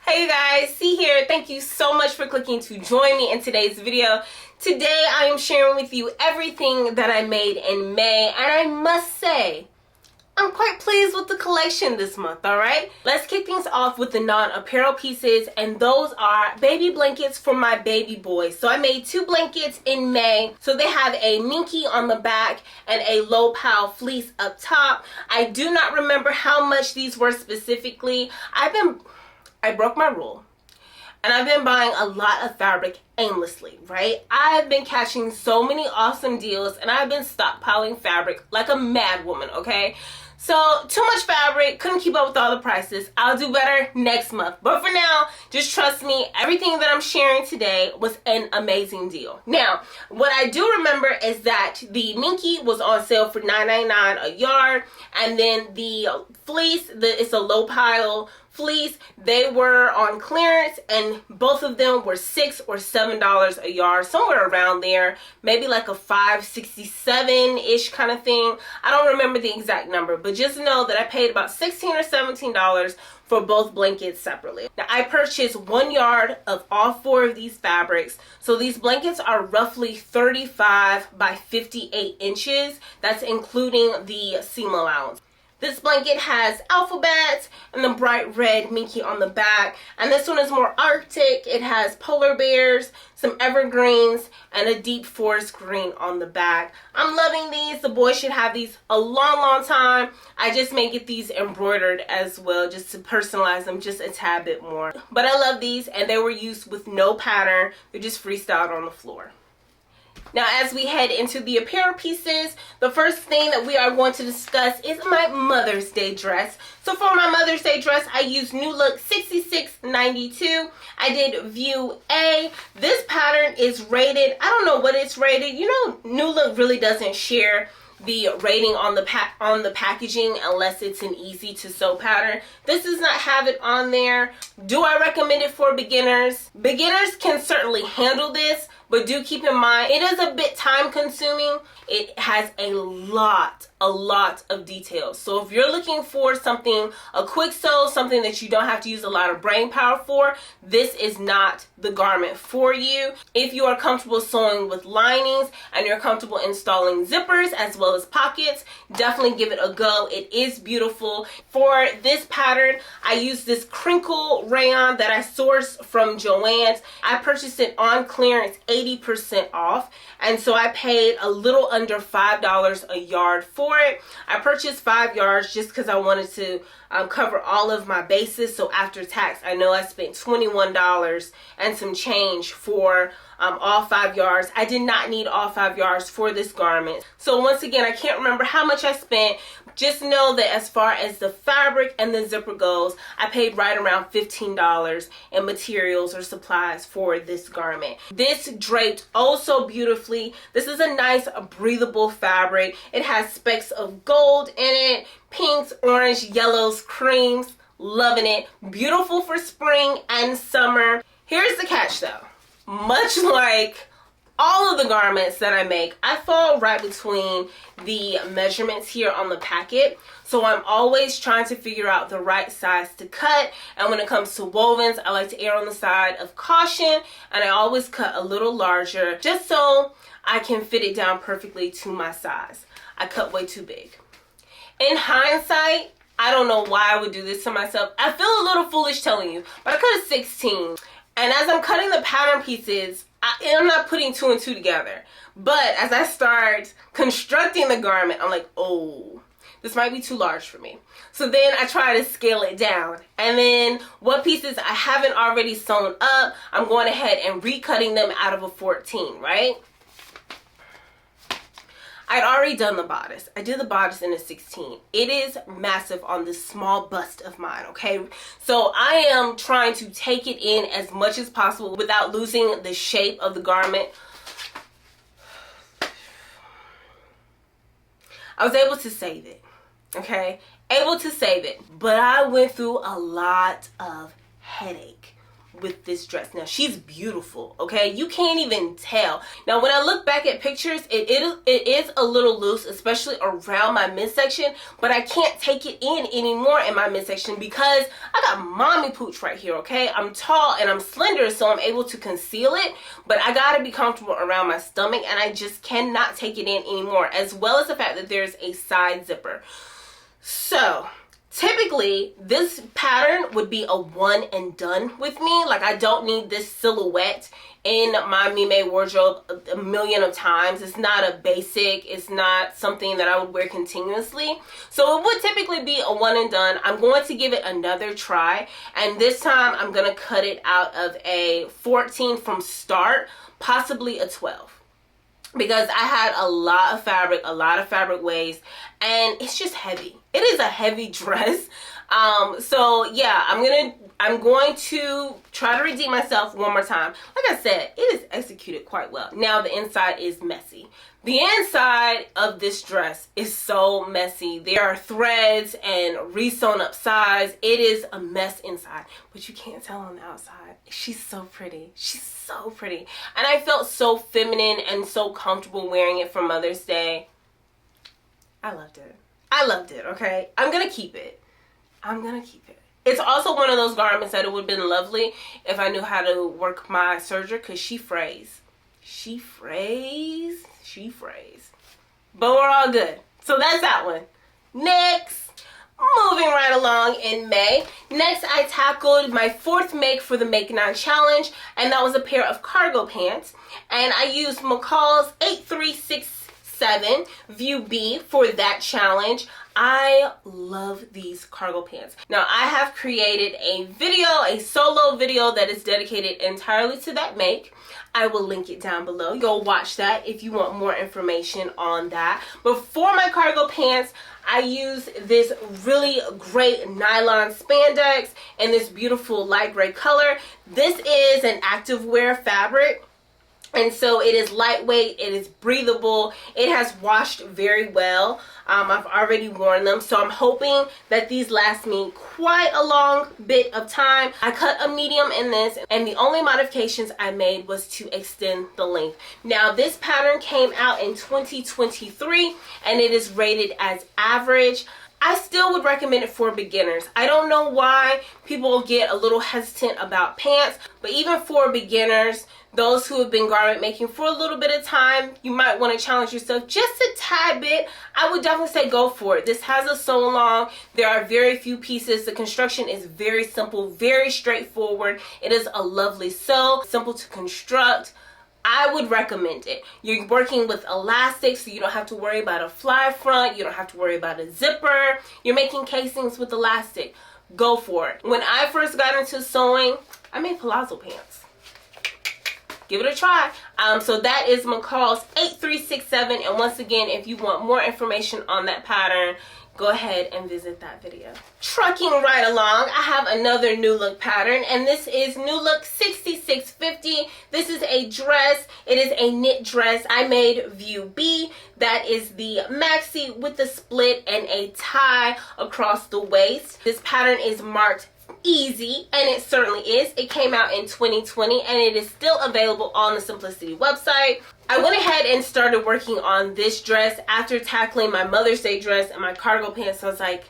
Hey you guys, C here. Thank you so much for clicking to join me in today's video. Today I am sharing with you everything that I made in May, and I must say, I'm quite pleased with the collection this month, alright? Let's kick things off with the non-apparel pieces, and those are baby blankets for my baby boy. So I made 2 blankets in May. So they have a minky on the back and a low pile fleece up top. I do not remember how much these were specifically. I broke my rule, and I've been buying a lot of fabric aimlessly, right? I've been catching so many awesome deals, and I've been stockpiling fabric like a mad woman, okay? So, too much fabric, couldn't keep up with all the prices. I'll do better next month. But for now, just trust me, everything that I'm sharing today was an amazing deal. Now, what I do remember is that the minky was on sale for $9.99 a yard, and then the fleece, it's a low pile fleece, they were on clearance, and both of them were $6 or $7 a yard, somewhere around there, maybe like a $5.67-ish kind of thing. I don't remember the exact number, but just know that I paid about $16 or $17 for both blankets separately. Now, I purchased 1 yard of all 4 of these fabrics. So these blankets are roughly 35 by 58 inches. That's including the seam allowance. This blanket has alphabets and the bright red minky on the back. And this one is more Arctic. It has polar bears, some evergreens, and a deep forest green on the back. I'm loving these. The boys should have these a long time. I just may get these embroidered as well, just to personalize them just a tad bit more. But I love these, and they were used with no pattern. They're just freestyled on the floor. Now, as we head into the apparel pieces, the first thing that we are going to discuss is my Mother's Day dress. So for my Mother's Day dress, I used New Look 6692. I did View A. This pattern is rated, I don't know what it's rated. You know, New Look really doesn't share the rating on the packaging unless it's an easy to sew pattern. This does not have it on there. Do I recommend it for beginners? Beginners can certainly handle this, but do keep in mind it is a bit time consuming. It has a lot of details. So if you're looking for something, a quick sew, something that you don't have to use a lot of brain power for, this is not the garment for you. If you are comfortable sewing with linings and you're comfortable installing zippers as well as pockets, definitely give it a go. It is beautiful. For this pattern, I used this crinkle rayon that I sourced from Joann's. I purchased it on clearance, 80% off, and so I paid a little under $5 a yard for it. I purchased 5 yards just because I wanted to cover all of my bases. So after tax, I know I spent $21 and some change for all 5 yards. I did not need all 5 yards for this garment. So once again, I can't remember how much I spent. Just know that as far as the fabric and the zipper goes, I paid right around $15 in materials or supplies for this garment. This draped oh so beautifully. This is a nice breathable fabric. It has specks of gold in it, pinks, orange, yellows, creams. Loving it. Beautiful for spring and summer. Here's the catch though. Much like all of the garments that I make, I fall right between the measurements here on the packet. So I'm always trying to figure out the right size to cut. And when it comes to wovens, I like to err on the side of caution. And I always cut a little larger just so I can fit it down perfectly to my size. I cut way too big. In hindsight, I don't know why I would do this to myself. I feel a little foolish telling you, but I cut a 16. And as I'm cutting the pattern pieces, I'm not putting 2 and 2 together. But as I start constructing the garment, I'm like, oh, this might be too large for me. So then I try to scale it down. And then what pieces I haven't already sewn up, I'm going ahead and recutting them out of a 14, right? I'd already done the bodice. I did the bodice in a 16. It is massive on this small bust of mine, okay? So I am trying to take it in as much as possible without losing the shape of the garment. I was able to save it, okay? Able to save it. But I went through a lot of headache with this dress. Now, she's beautiful, okay? You can't even tell. Now, when I look back at pictures, it is a little loose, especially around my midsection, but I can't take it in anymore in my midsection because I got mommy pooch right here, okay? I'm tall and I'm slender, so I'm able to conceal it, but I gotta be comfortable around my stomach, and I just cannot take it in anymore, as well as the fact that there's a side zipper. So typically this pattern would be a one and done with me. Like, I don't need this silhouette in my Mime wardrobe a million of times. It's not a basic, it's not something that I would wear continuously. So it would typically be a one and done. I'm going to give it another try, and this time I'm gonna cut it out of a 14 from start, possibly a 12. Because I had a lot of fabric waste, and it's just heavy. It is a heavy dress. So yeah, I'm going to try to redeem myself one more time. Like I said, it is executed quite well. Now the inside is messy. The inside of this dress is so messy. There are threads and re-sewn up sides. It is a mess inside, but you can't tell on the outside. She's so pretty. She's so pretty. And I felt so feminine and so comfortable wearing it for Mother's Day. I loved it. I loved it, okay? I'm gonna keep it. I'm gonna keep it. It's also one of those garments that it would have been lovely if I knew how to work my serger, because she frays. She frays. She frays. But we're all good. So that's that one. Next. Moving right along in May. Next, I tackled my fourth make for the Make 9 challenge, and that was a pair of cargo pants. And I used McCall's 8367 View B for that challenge. I love these cargo pants. Now, I have created a solo video that is dedicated entirely to that make. I will link it down below. Go watch that if you want more information on that. But for my cargo pants, I use this really great nylon spandex in this beautiful light gray color. This is an activewear fabric, and so it is lightweight, it is breathable, it has washed very well. I've already worn them, so I'm hoping that these last me quite a long bit of time. I cut a medium in this, and the only modifications I made was to extend the length. Now, this pattern came out in 2023, and it is rated as average. I still would recommend it for beginners. I don't know why people get a little hesitant about pants, but even for beginners, those who have been garment making for a little bit of time, you might want to challenge yourself just a tad bit. I would definitely say go for it. This has a sew along. There are very few pieces. The construction is very simple, very straightforward. It is a lovely sew, simple to construct. I would recommend it. You're working with elastic, so you don't have to worry about a fly front. You don't have to worry about a zipper. You're making casings with elastic. Go for it. When I first got into sewing, I made palazzo pants. Give it a try. So that is McCall's 8367. And once again, if you want more information on that pattern, go ahead and visit that video. Trucking right along, I have another new look pattern, and this is new look 6650. This is a dress. It is a knit dress. I made View B. That is the maxi with the split and a tie across the waist. This pattern is marked easy, and it certainly is. It came out in 2020, and it is still available on the Simplicity website. I went ahead and started working on this dress after tackling my Mother's Day dress and my cargo pants. I was like,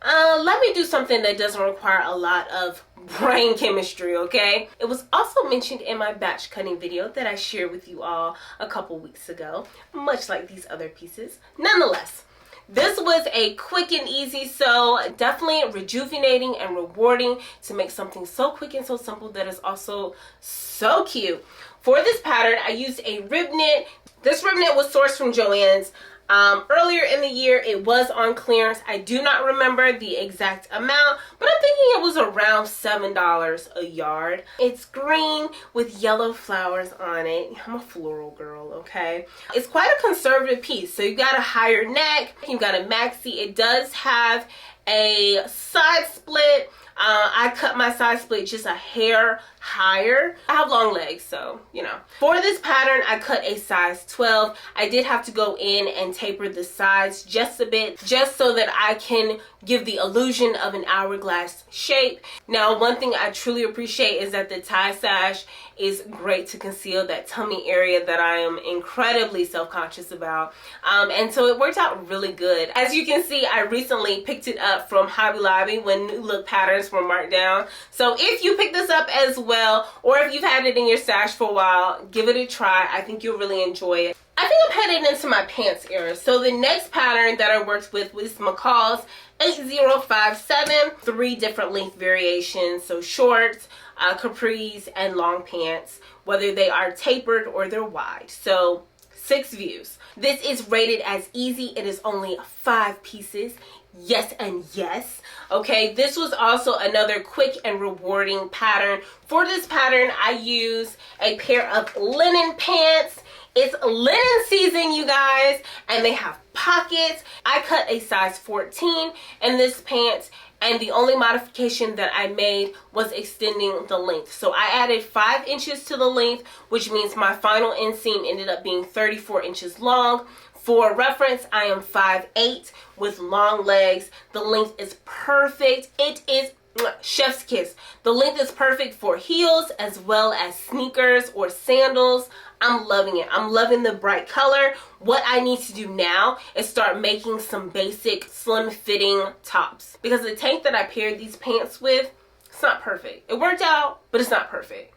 let me do something that doesn't require a lot of brain chemistry, okay? It was also mentioned in my batch cutting video that I shared with you all a couple weeks ago, much like these other pieces. Nonetheless, this was a quick and easy sew, definitely rejuvenating and rewarding to make something so quick and so simple that is also so cute. For this pattern, I used a rib knit. This rib knit was sourced from Joann's. Earlier in the year, it was on clearance. I do not remember the exact amount, but I'm thinking it was around $7 a yard. It's green with yellow flowers on it. I'm a floral girl, okay? It's quite a conservative piece. So you got a higher neck, you got a maxi. It does have a side split. I cut my side split just a hair higher. I have long legs, so, you know. For this pattern, I cut a size 12. I did have to go in and taper the sides just a bit, just so that I can give the illusion of an hourglass shape. Now, one thing I truly appreciate is that the tie sash is great to conceal that tummy area that I am incredibly self-conscious about. And so it worked out really good. As you can see, I recently picked it up from Hobby Lobby when new look patterns were marked down. So if you pick this up as well, or if you've had it in your stash for a while, give it a try. I think you'll really enjoy it. I think I'm headed into my pants era. So the next pattern that I worked with was McCall's 8057, 3 different length variations. So shorts, capris, and long pants, whether they are tapered or they're wide. So 6 views. This is rated as easy. It is only 5 pieces. Yes and yes. Okay, this was also another quick and rewarding pattern. For this pattern, I use a pair of linen pants. It's linen season, you guys, and they have pockets. I cut a size 14 in this pants, and the only modification that I made was extending the length. So I added 5 inches to the length, which means my final inseam ended up being 34 inches long. For reference, I am 5'8" with long legs. The length is perfect. It is chef's kiss. The length is perfect for heels as well as sneakers or sandals. I'm loving it. I'm loving the bright color. What I need to do now is start making some basic slim fitting tops, because the tank that I paired these pants with, it's not perfect. It worked out, but it's not perfect.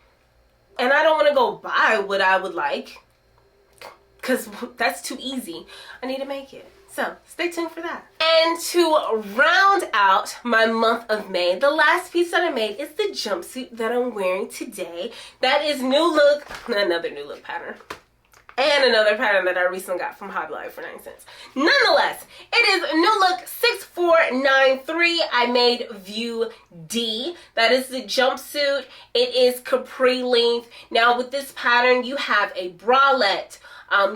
And I don't want to go buy what I would like, because that's too easy. I need to make it. So stay tuned for that. And to round out my month of May, the last piece that I made is the jumpsuit that I'm wearing today. That is new look, another new look pattern, and another pattern that I recently got from Hobby Lobby for 9 cents. Nonetheless, it is new look 6493. I made view D. That is the jumpsuit. It is capri length. Now with this pattern, you have a bralette.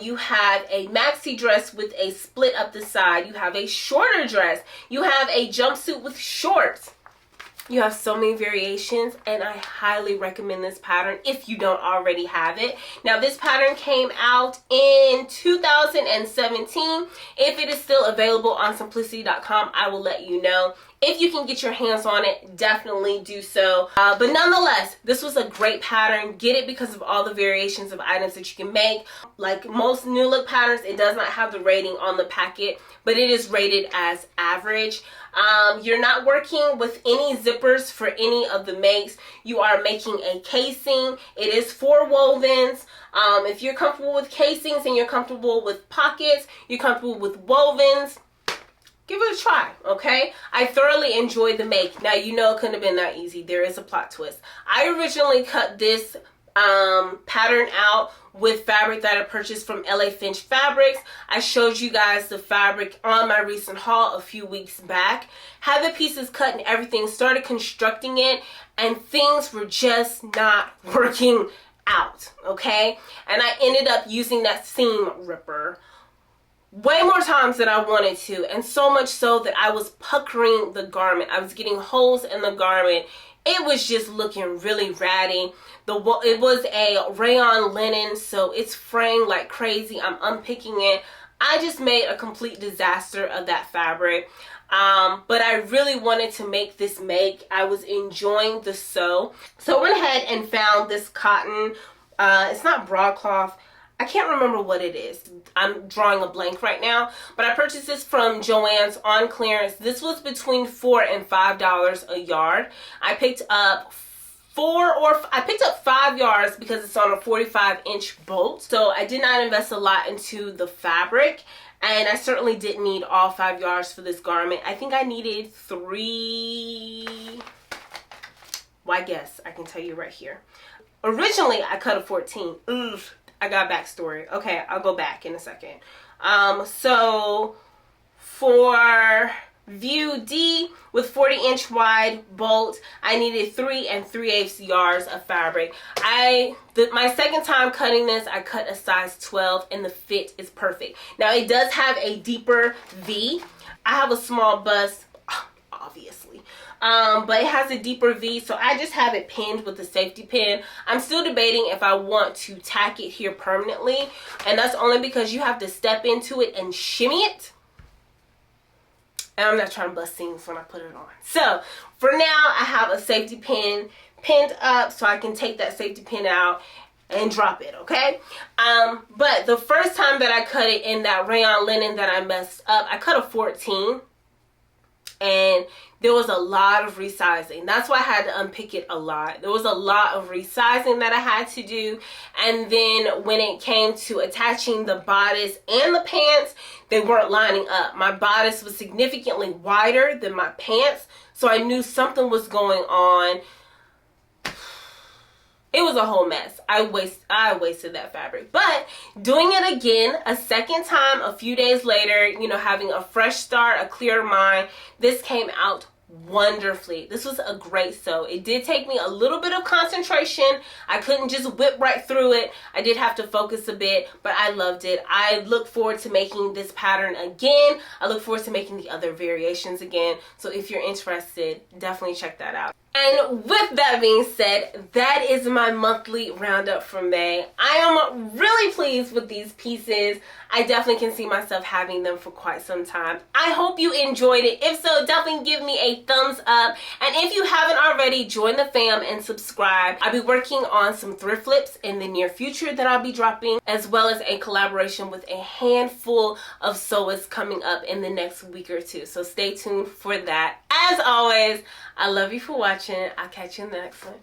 You have a maxi dress with a split up the side. You have a shorter dress. You have a jumpsuit with shorts. You have so many variations, and I highly recommend this pattern if you don't already have it. Now, this pattern came out in 2017. If it is still available on simplicity.com, I will let you know. If you can get your hands on it, definitely do so. But nonetheless, this was a great pattern. Get it because of all the variations of items that you can make. Like most new look patterns, it does not have the rating on the packet, but it is rated as average. You're not working with any zippers for any of the makes. You are making a casing. It is 4 wovens. If you're comfortable with casings and you're comfortable with pockets, you're comfortable with wovens, give it a try, okay? I thoroughly enjoyed the make. Now, you know it couldn't have been that easy. There is a plot twist. I originally cut this pattern out with fabric that I purchased from LA Finch Fabrics. I showed you guys the fabric on my recent haul a few weeks back. Had the pieces cut and everything, started constructing it, and things were just not working out, okay? And I ended up using that seam ripper way more times than I wanted to, and so much so that I was puckering the garment. I was getting holes in the garment. It was just looking really ratty. It was a rayon linen, so it's fraying like crazy. I'm unpicking it. I just made a complete disaster of that fabric. But I really wanted to make this make. I was enjoying the sew. So I went ahead and found this cotton. It's not broadcloth. I can't remember what it is. I'm drawing a blank right now. But I purchased this from Joann's on clearance. This was between $4 and $5 a yard. I picked up 5 yards because it's on a 45-inch bolt. So I did not invest a lot into the fabric. And I certainly didn't need all 5 yards for this garment. I think I needed 3. Why guess? I can tell you right here. Originally, I cut a 14. Oof. I got backstory. Okay, I'll go back in a second. So for view D with 40-inch wide bolt, I needed 3 3/8 yards of fabric. My second time cutting this, I cut a size 12 and the fit is perfect. Now it does have a deeper V. I have a small bust, obviously. but it has a deeper V, so I just have it pinned with a safety pin. I'm still debating if I want to tack it here permanently, and that's only because you have to step into it and shimmy it. And I'm not trying to bust seams when I put it on. So for now, I have a safety pin pinned up so I can take that safety pin out and drop it, okay? But the first time that I cut it in that rayon linen that I messed up, I cut a 14. And there was a lot of resizing. That's why I had to unpick it a lot. There was a lot of resizing that I had to do. And then when it came to attaching the bodice and the pants, they weren't lining up. My bodice was significantly wider than my pants, so I knew something was going on. It was a whole mess. I wasted that fabric. But doing it again, a second time, a few days later, you know, having a fresh start, a clear mind, this came out wonderfully. This was a great sew. It did take me a little bit of concentration. I couldn't just whip right through it. I did have to focus a bit, but I loved it. I look forward to making this pattern again. I look forward to making the other variations again. So if you're interested, definitely check that out. And with that being said, that is my monthly roundup for May. I am really pleased with these pieces. I definitely can see myself having them for quite some time. I hope you enjoyed it. If so, definitely give me a thumbs up. And if you haven't already, join the fam and subscribe. I'll be working on some thrift flips in the near future that I'll be dropping, as well as a collaboration with a handful of sewists coming up in the next week or two. So stay tuned for that. As always, I love you for watching. I'll catch you in the next one.